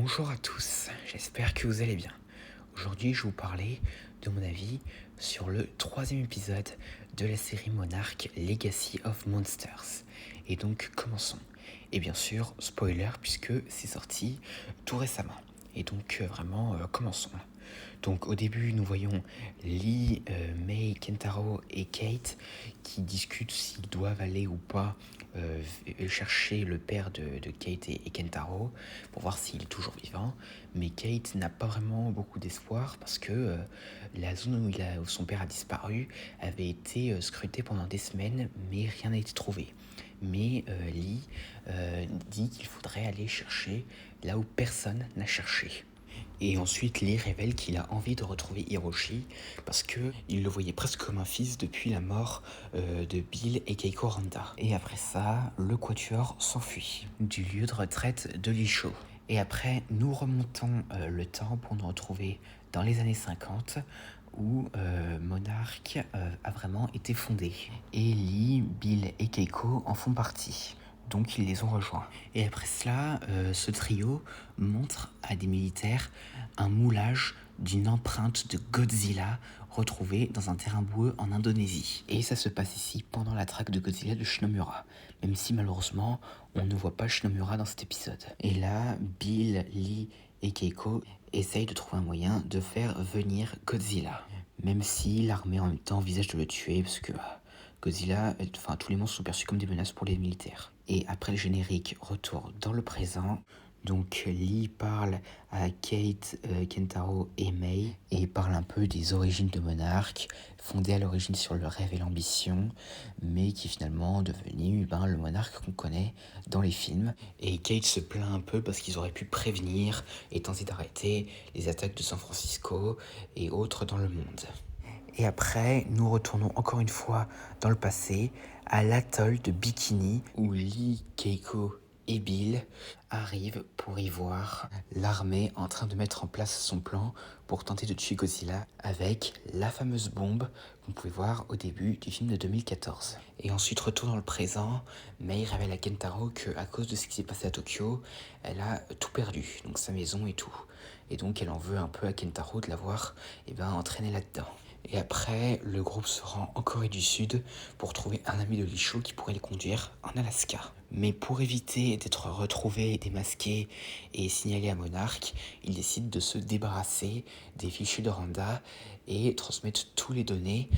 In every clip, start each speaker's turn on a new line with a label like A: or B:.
A: Bonjour à tous, j'espère que vous allez bien. Aujourd'hui, je vais vous parler de mon avis sur le troisième épisode de la série Monarch Legacy of Monsters. Et donc, commençons. Et bien sûr, spoiler, puisque c'est sorti tout récemment. Et donc, commençons. Donc au début, nous voyons Lee, May, Kentaro et Kate qui discutent s'ils doivent aller ou pas chercher le père de Kate et Kentaro pour voir s'il est toujours vivant. Mais Kate n'a pas vraiment beaucoup d'espoir parce que la zone où son père a disparu avait été scrutée pendant des semaines, mais rien n'a été trouvé. Mais Lee dit qu'il faudrait aller chercher là où personne n'a cherché. Et ensuite, Lee révèle qu'il a envie de retrouver Hiroshi parce qu'il le voyait presque comme un fils depuis la mort de Bill et Keiko Randa. Et après ça, le quatuor s'enfuit du lieu de retraite de Lisho. Et après, nous remontons le temps pour nous retrouver dans les années 50 où Monarch a vraiment été fondé. Et Lee, Bill et Keiko en font partie. Donc ils les ont rejoints. Et après cela, ce trio montre à des militaires un moulage d'une empreinte de Godzilla retrouvée dans un terrain boueux en Indonésie. Et ça se passe ici pendant la traque de Godzilla de Shinomura, même si malheureusement on ne voit pas Shinomura dans cet épisode. Et là, Bill, Lee et Keiko essayent de trouver un moyen de faire venir Godzilla, même si l'armée en même temps envisage de le tuer parce que Godzilla, tous les monstres sont perçus comme des menaces pour les militaires. Et après le générique, retour dans le présent. Donc Lee parle à Kate, Kentaro et May et parle un peu des origines de Monarch, fondé à l'origine sur le rêve et l'ambition, mais qui est finalement devenu le Monarch qu'on connaît dans les films. Et Kate se plaint un peu parce qu'ils auraient pu prévenir et tenter d'arrêter les attaques de San Francisco et autres dans le monde. Et après, nous retournons encore une fois dans le passé, à l'atoll de Bikini, où Lee, Keiko et Bill arrivent pour y voir l'armée en train de mettre en place son plan pour tenter de tuer Godzilla avec la fameuse bombe qu'on pouvait voir au début du film de 2014. Et ensuite, retour dans le présent, Mei révèle à Kentaro qu'à cause de ce qui s'est passé à Tokyo, elle a tout perdu, donc sa maison et tout. Et donc elle en veut un peu à Kentaro de l'avoir entraîné là-dedans. Et après, le groupe se rend en Corée du Sud pour trouver un ami de Lisho qui pourrait les conduire en Alaska. Mais pour éviter d'être retrouvés, démasqués et signalés à Monarch, ils décident de se débarrasser des fichiers de Randa et transmettre toutes les données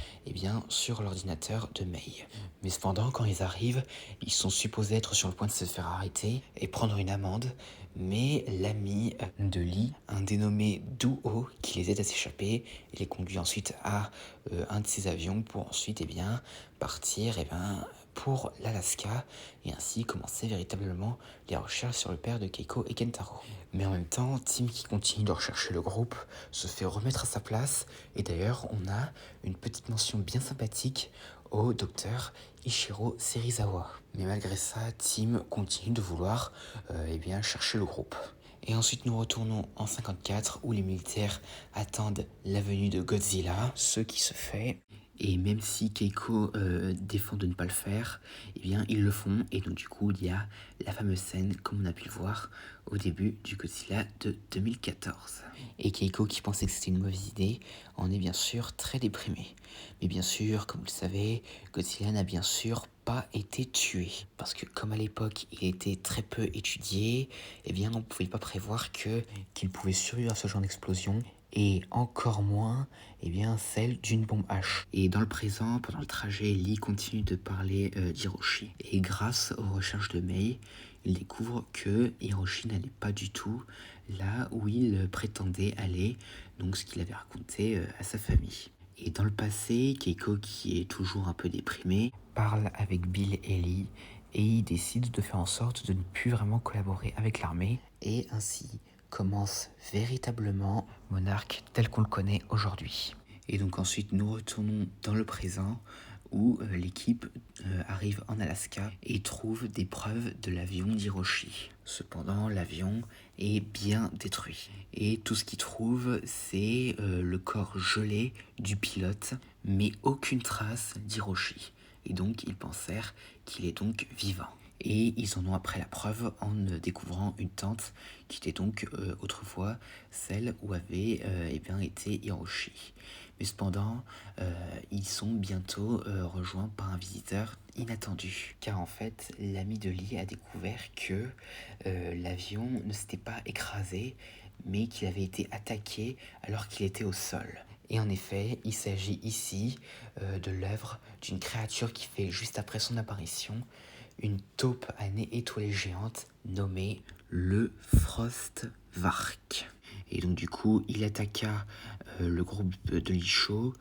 A: sur l'ordinateur de Mei. Mais cependant, quand ils arrivent, ils sont supposés être sur le point de se faire arrêter et prendre une amende. Mais l'ami de Lee, un dénommé Do-ho, qui les aide à s'échapper, les conduit ensuite à un de ses avions pour ensuite partir pour l'Alaska et ainsi commencer véritablement les recherches sur le père de Keiko et Kentaro. Mais en même temps, Tim, qui continue de rechercher le groupe, se fait remettre à sa place et d'ailleurs on a une petite mention bien sympathique au docteur Ichiro Serizawa. Mais malgré ça, Tim continue de vouloir chercher le groupe. Et ensuite nous retournons en 54 où les militaires attendent la venue de Godzilla, ce qui se fait. Et même si Keiko défend de ne pas le faire, ils le font. Et donc du coup, il y a la fameuse scène, comme on a pu le voir au début du Godzilla de 2014. Et Keiko, qui pensait que c'était une mauvaise idée, en est bien sûr très déprimée. Mais bien sûr, comme vous le savez, Godzilla n'a bien sûr pas été tué. Parce que comme à l'époque, il était très peu étudié, on ne pouvait pas prévoir qu'il pouvait survivre à ce genre d'explosion. Et encore moins celle d'une bombe H. Et dans le présent, pendant le trajet, Lee continue de parler d'Hiroshi. Et grâce aux recherches de Mei, il découvre que Hiroshi n'allait pas du tout là où il prétendait aller, donc ce qu'il avait raconté à sa famille. Et dans le passé, Keiko, qui est toujours un peu déprimé, parle avec Bill et Lee et il décide de faire en sorte de ne plus vraiment collaborer avec l'armée. Et ainsi commence véritablement Monarch tel qu'on le connaît aujourd'hui. Et donc ensuite nous retournons dans le présent où l'équipe arrive en Alaska et trouve des preuves de l'avion d'Hiroshi. Cependant, l'avion est bien détruit. Et tout ce qu'ils trouvent, c'est le corps gelé du pilote, mais aucune trace d'Hiroshi. Et donc ils pensèrent qu'il est donc vivant. Et ils en ont après la preuve en découvrant une tente qui était donc autrefois celle où avait été Hiroshi. Mais cependant, ils sont bientôt rejoints par un visiteur inattendu. Car en fait, l'ami de Lee a découvert que l'avion ne s'était pas écrasé, mais qu'il avait été attaqué alors qu'il était au sol. Et en effet, il s'agit ici de l'œuvre d'une créature qui fait juste après son apparition une taupe à nez étoilé géante nommée le Frostvark. Et donc du coup, il attaqua le groupe de Lee Shaw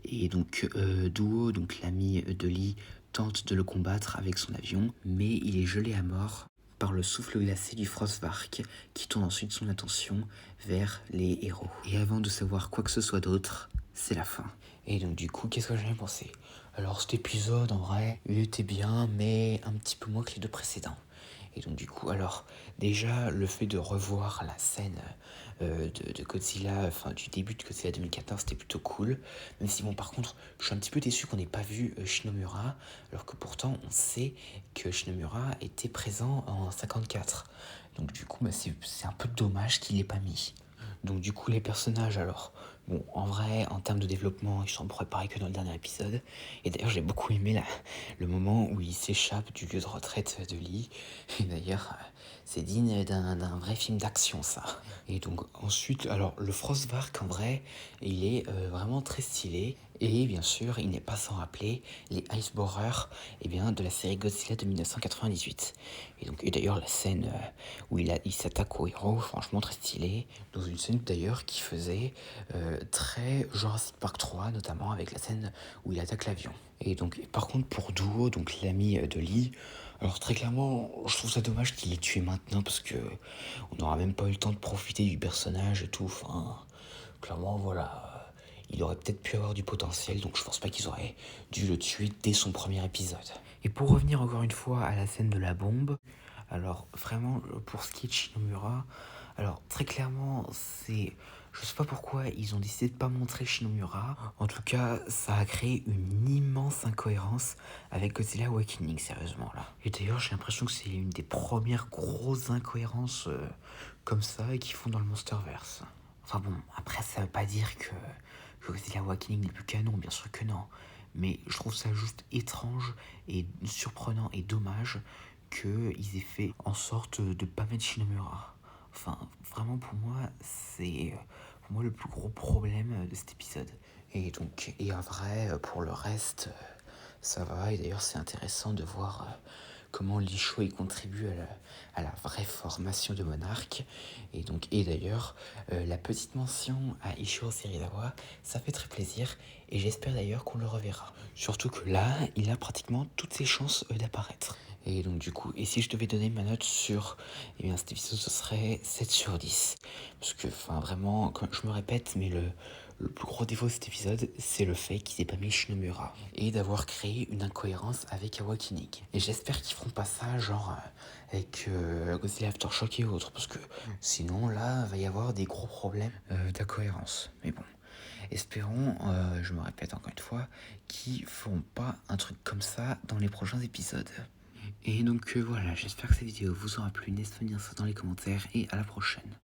A: et donc Duo, donc l'ami de Lee, tente de le combattre avec son avion, mais il est gelé à mort par le souffle glacé du Frostvark qui tourne ensuite son attention vers les héros. Et avant de savoir quoi que ce soit d'autre, c'est la fin. Et donc du coup, qu'est-ce que j'en ai pensé? Alors cet épisode, en vrai, il était bien, mais un petit peu moins que les deux précédents. Et donc du coup, alors déjà le fait de revoir la scène de Godzilla, enfin du début de Godzilla 2014, c'était plutôt cool. Même si bon, par contre, je suis un petit peu déçu qu'on n'ait pas vu Shinomura, alors que pourtant on sait que Shinomura était présent en 54. Donc du coup, bah, c'est un peu dommage qu'il l'ait pas mis. Donc du coup les personnages alors, bon en vrai en termes de développement ils sont préparés que dans le dernier épisode. Et d'ailleurs j'ai beaucoup aimé le moment où il s'échappe du lieu de retraite de Lee. Et d'ailleurs c'est digne d'un vrai film d'action ça. Et donc ensuite alors le Frostvark en vrai il est vraiment très stylé. Et bien sûr, il n'est pas sans rappeler les Iceborers de la série Godzilla de 1998. Et d'ailleurs, la scène où il s'attaque au héros, franchement très stylé. Dans une scène d'ailleurs qui faisait très Jurassic Park 3, notamment avec la scène où il attaque l'avion. Et donc, par contre, pour Duo, donc l'ami de Lee, alors très clairement, je trouve ça dommage qu'il l'ait tué maintenant parce que on n'aura même pas eu le temps de profiter du personnage et tout. Enfin, clairement, voilà. Il aurait peut-être pu avoir du potentiel, donc je pense pas qu'ils auraient dû le tuer dès son premier épisode. Et pour revenir encore une fois à la scène de la bombe, alors vraiment pour ce qui est de Shinomura, alors très clairement c'est... Je sais pas pourquoi ils ont décidé de pas montrer Shinomura. En tout cas, ça a créé une immense incohérence avec Godzilla Awakening, sérieusement là. Et d'ailleurs, j'ai l'impression que c'est une des premières grosses incohérences comme ça et qu'ils font dans le Monsterverse. Enfin bon, après ça veut pas dire que Godzilla Awakening n'est plus canon, bien sûr que non. Mais je trouve ça juste étrange et surprenant et dommage qu'ils aient fait en sorte de pas mettre Shinomura. Enfin, vraiment pour moi, c'est pour moi le plus gros problème de cet épisode. Et donc, et en vrai, pour le reste, ça va. Et d'ailleurs, c'est intéressant de voir comment l'Isho y contribue à la vraie formation de monarque. Et d'ailleurs, la petite mention à Ishiro Serizawa, ça fait très plaisir. Et j'espère d'ailleurs qu'on le reverra. Surtout que là, il a pratiquement toutes ses chances d'apparaître. Et donc du coup, et si je devais donner ma note sur cet épisode, ce serait 7 sur 10. Parce que, enfin vraiment, comme je me répète, mais le plus gros défaut de cet épisode, c'est le fait qu'ils aient pas mis Shinomura. Et d'avoir créé une incohérence avec Awakening. Et j'espère qu'ils feront pas ça, genre, avec Godzilla Aftershock et autres. Parce que sinon, là, va y avoir des gros problèmes d'incohérence. Mais bon. Espérons, je me répète encore une fois, qu'ils feront pas un truc comme ça dans les prochains épisodes. Et donc voilà, j'espère que cette vidéo vous aura plu. N'hésitez pas à me dire ça dans les commentaires et à la prochaine.